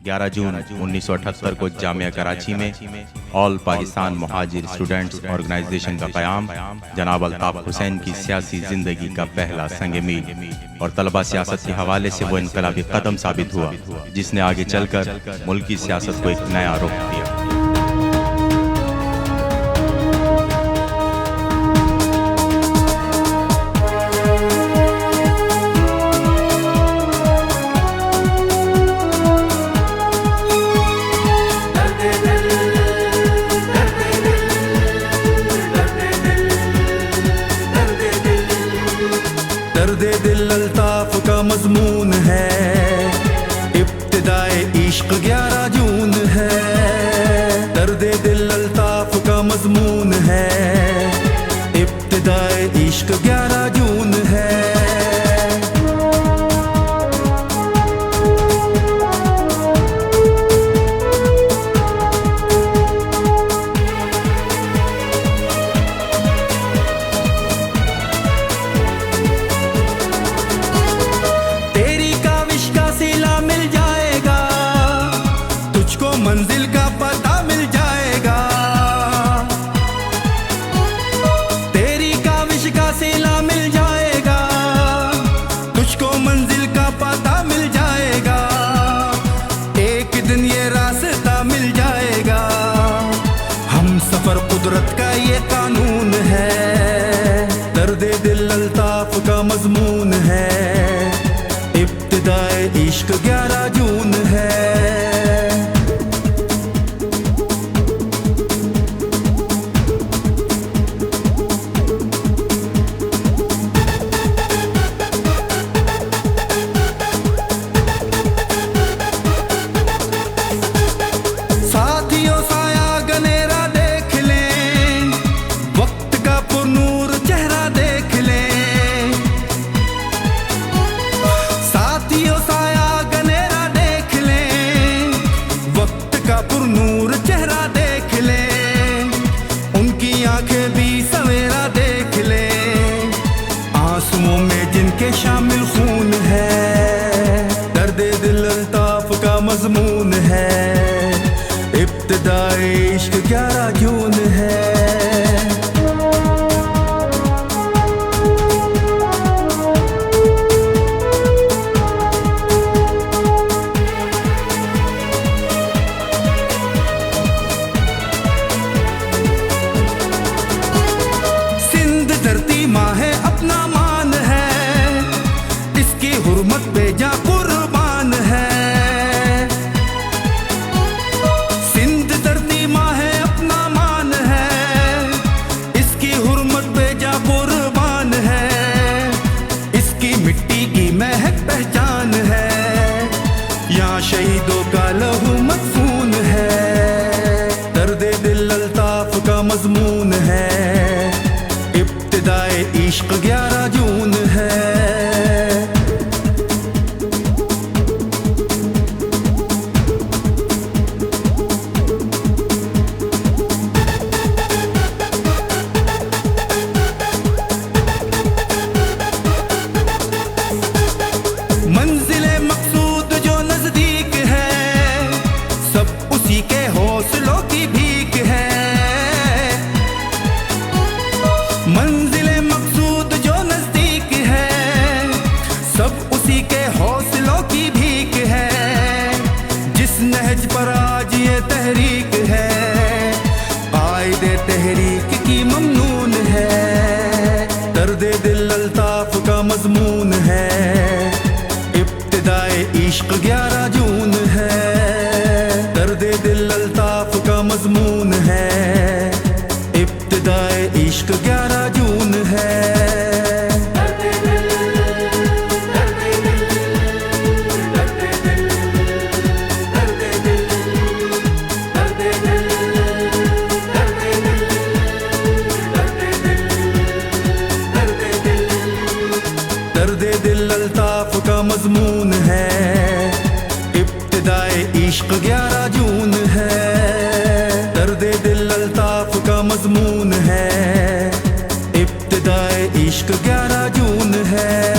11 जून 1978 को जामिया कराची में all Pakistan मुहाजिर students organisation का क़याम जनाब अल्ताफ़ हुसैन की सियासी ज़िंदगी का पहला संग मील और तलबा सियासत के हवाले से वो इनकलाबी कदम साबित हुआ जिसने आगे चलकर मुल्क की सियासत को एक नया रुख दिया। दर्दे दिल अल्ताफ का मज़मून है, इब्तिदाए इश्क 11 जून है। दर्दे दिल अल्ताफ का मज़मून है, इब्तिदाए इश्क 11 जून है। मंजिल का पता मिल जाएगा, तेरी काविश का सिला मिल जाएगा, तुझको मंजिल का पता मिल जाएगा, एक दिन ये रास्ता मिल जाएगा। हम सफर कुदरत का ये कानून है, दर्दे दिल अल्ताफ का मज़मून है, इब्तिदाए इश्क 11 जून है। नूर चेहरा देख ले, उनकी आंखें भी सवेरा देख ले, आंसुओं में जिनके शामिल खून है। दर्दे दिल अल्ताफ का मज़मून है, इब्तिदाए इश्क 11 जून है। धरती माँ है अपना मान है, इसकी हुर्मत बेजा कुर्बान है। सिंध धरती माँ है अपना मान है, इसकी हुर्मत बेजा कुर्बान है, इसकी मिट्टी की महक पहचान है, यहाँ शहीदों का लहू मदफून है। दर्दे दिल अल्ताफ का मज़मून है, इब्तिदाए इश्क 11 जून है। मंजिले मकसूद जो नजदीक है, सब उसी के हौसलों की भीख है। मंजिले मकसूद जो नजदीक है, सब उसी के हौसलों की भीख है। जिस नहज पर आज ये तहरीक है, कायदे तहरीक की ममनून है। दर्दे दिल अल्ताफ का मज़मून है, इब्तिदाए इश्क 11 जून है। दर्दे दिल अल्ताफ का मज़मून है, इब्तिदाए इश्क 11 जून है। दर्दे दिल अल्ताफ का मज़मून है, इब्तिदाए इश्क 11 जून है। दर्दे दिल अल्ताफ का मज़मून है, इब्तिदाए इश्क 11 जून है।